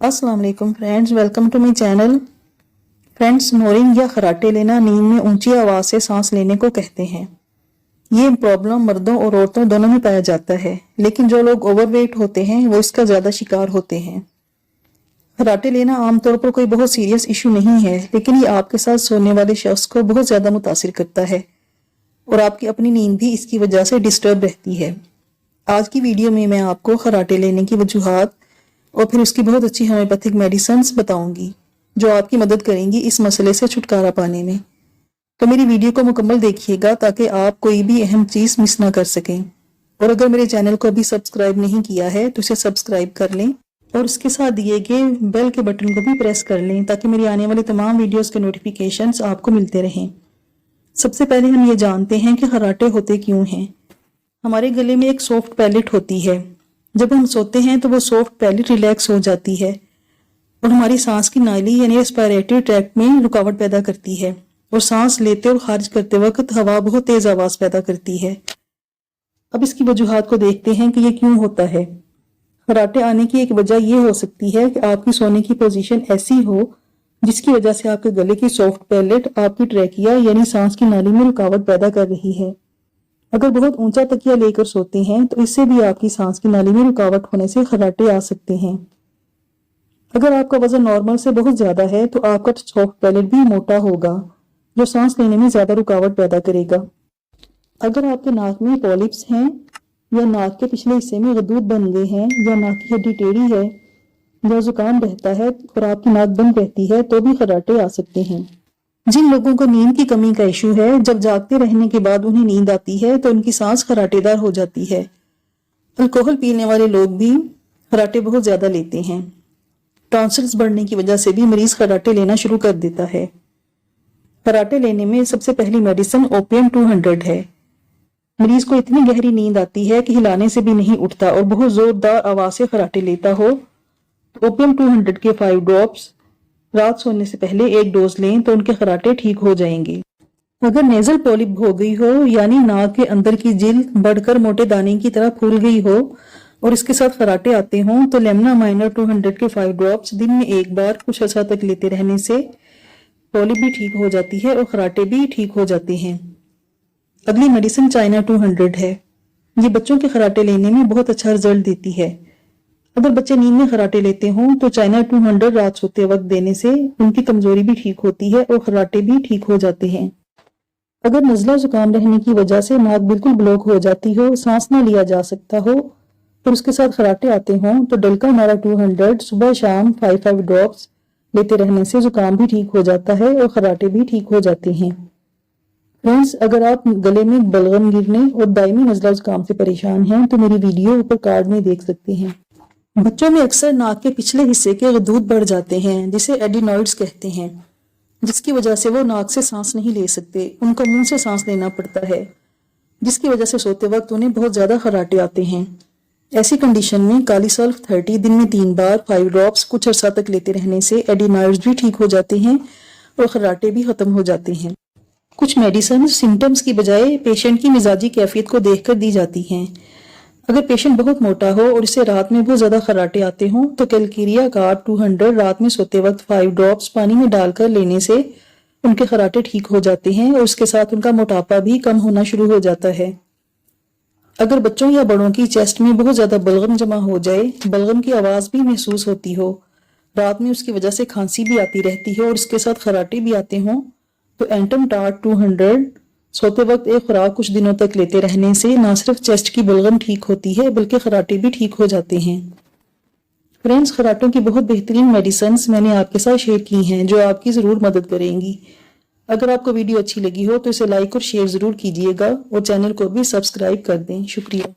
अस्सलाम वालेकुम friends, welcome to my channel. Friends, snoring या खराटे लेना नींद में ऊंची आवाज़ से सांस लेने को कहते हैं। ये प्रॉब्लम मर्दों और औरतों दोनों में पाया जाता है, लेकिन जो लोग ओवरवेट होते हैं वो इसका ज़्यादा शिकार होते हैं। खराटे लेना आमतौर पर कोई बहुत सीरियस इशू नहीं है, लेकिन ये आपके साथ सोने वाले शख्स को बहुत ज़्यादा मुतासिर करता है और आपकी अपनी नींद भी इसकी वजह से डिस्टर्ब रहती है। आज की वीडियो में मैं आपको खराटे लेने की वजूहात और फिर उसकी बहुत अच्छी होम्योपैथिक मेडिसिन्स बताऊंगी जो आपकी मदद करेंगी इस मसले से छुटकारा पाने में। तो मेरी वीडियो को मुकम्मल देखिएगा ताकि आप कोई भी अहम चीज़ मिस ना कर सकें। और अगर मेरे चैनल को अभी सब्सक्राइब नहीं किया है तो इसे सब्सक्राइब कर लें और उसके साथ दिए गए बेल के बटन को भी प्रेस कर लें ताकि मेरी आने वाली तमाम वीडियोस के नोटिफिकेशंस आपको मिलते रहें। सबसे पहले हम ये जानते हैं कि खराटे होते क्यों हैं। हमारे गले में एक सॉफ्ट पैलेट होती है। जब हम सोते हैं तो वो सॉफ्ट पैलेट रिलैक्स हो जाती है और हमारी सांस की नाली यानी रेस्पिरेटरी ट्रैक्ट में रुकावट पैदा करती है और सांस लेते और खारिज करते वक्त हवा बहुत तेज आवाज पैदा करती है। अब इसकी वजूहात को देखते हैं कि ये क्यों होता है। खराटे आने की एक वजह यह हो सकती है कि आपकी सोने की पोजीशन ऐसी हो जिसकी वजह से आपके गले की सॉफ्ट पैलेट आपकी ट्रैकिया यानी सांस की नाली में रुकावट पैदा कर रही है। अगर बहुत ऊंचा तकिया लेकर सोते हैं तो इससे भी आपकी सांस की नाली में रुकावट होने से खराटे आ सकते हैं। अगर आपका वजन नॉर्मल से बहुत ज्यादा है तो आपका सॉफ्ट पैलेट भी मोटा होगा जो सांस लेने में ज्यादा रुकावट पैदा करेगा। अगर आपके नाक में पॉलिप्स हैं या नाक के पिछले हिस्से में गदूद बन गए हैं या नाक की हड्डी टेढ़ी है या जुकाम रहता है और आपकी नाक बंद रहती है तो भी खराटे आ सकते हैं। जिन लोगों को नींद की कमी का इशू है, जब जागते रहने के बाद उन्हें नींद आती है तो उनकी सांस खराटेदार हो जाती है। अल्कोहल पीने वाले लोग भी खराटे बहुत ज्यादा लेते हैं। टॉन्सिल्स बढ़ने की वजह से भी मरीज खराटे लेना शुरू कर देता है। खराटे लेने में सबसे पहली मेडिसिन ओपियम 200 है। मरीज को इतनी गहरी नींद आती है कि हिलाने से भी नहीं उठता और बहुत जोरदार आवाज से खराटे लेता हो तो ओपियम 200 के 5 ड्रॉप्स रात सोने से पहले एक डोज लें तो उनके खराटे ठीक हो जाएंगे। अगर नेजल पॉलिप हो गई हो यानी नाक के अंदर की जिल्द बढ़कर मोटे दाने की तरह फूल गई हो और इसके साथ खराटे आते हों तो लेमना माइनर 200 के 5 ड्रॉप्स दिन में एक बार कुछ अर्सा तक लेते रहने से पॉलिप भी ठीक हो जाती है और खराटे भी ठीक हो जाते हैं। अगली मेडिसिन चाइना 200 है। ये बच्चों के खराटे लेने में बहुत अच्छा रिजल्ट देती है। अगर बच्चे नींद में खराटे लेते हों तो चाइना 200 रात सोते वक्त देने से उनकी कमजोरी भी ठीक होती है और खराटे भी ठीक हो जाते हैं। अगर नज़ला जुकाम रहने की वजह से नाक बिल्कुल ब्लॉक हो जाती हो, सांस ना लिया जा सकता हो और उसके साथ खराटे आते हों तो डलका नारा 200 सुबह शाम 5 ड्रॉप्स लेते रहने से जुकाम भी ठीक हो जाता है और खराटे भी ठीक हो जाते हैं। फ्रेंड्स, अगर आप गले में बलगम गिरने और दायमी नज़ला जुकाम से परेशान हैं तो मेरी वीडियो ऊपर कार्ड में देख सकते हैं। बच्चों में अक्सर नाक के पिछले हिस्से के गदूद बढ़ जाते हैं जिसे एडिनॉइड्स कहते हैं, जिसकी वजह से वो नाक से सांस नहीं ले सकते। उनको मुंह से सांस लेना पड़ता है जिसकी वजह से सोते वक्त उन्हें बहुत ज्यादा खराटे आते हैं। ऐसी कंडीशन में काली सल्फ 30 दिन में 3 बार 5 ड्रॉप्स कुछ अर्सा तक लेते रहने से एडिनॉइड्स भी ठीक हो जाते हैं और खराटे भी खत्म हो जाते हैं। कुछ मेडिसिन सिम्टम्स की बजाय पेशेंट की मिजाजी कैफियत को देखकर दी जाती हैं। अगर पेशेंट बहुत मोटा हो और इसे रात में बहुत ज्यादा खराटे आते हों तो कैलकेरिया कार्ड 200 रात में सोते वक्त 5 ड्रॉप्स पानी में डालकर लेने से उनके खराटे ठीक हो जाते हैं और उसके साथ उनका मोटापा भी कम होना शुरू हो जाता है। अगर बच्चों या बड़ों की चेस्ट में बहुत ज्यादा बलगम जमा हो जाए, बलगम की आवाज भी महसूस होती हो, रात में उसकी वजह से खांसी भी आती रहती है और उसके साथ खराटे भी आते हों तो एंटम टार्ट 200 सोते वक्त एक खुराक कुछ दिनों तक लेते रहने से न सिर्फ चेस्ट की बलगम ठीक होती है बल्कि खराटे भी ठीक हो जाते हैं। फ्रेंड्स, खराटों की बहुत बेहतरीन मेडिसिन्स मैंने आपके साथ शेयर की हैं जो आपकी ज़रूर मदद करेंगी। अगर आपको वीडियो अच्छी लगी हो तो इसे लाइक और शेयर ज़रूर कीजिएगा और चैनल को भी सब्सक्राइब कर दें। शुक्रिया।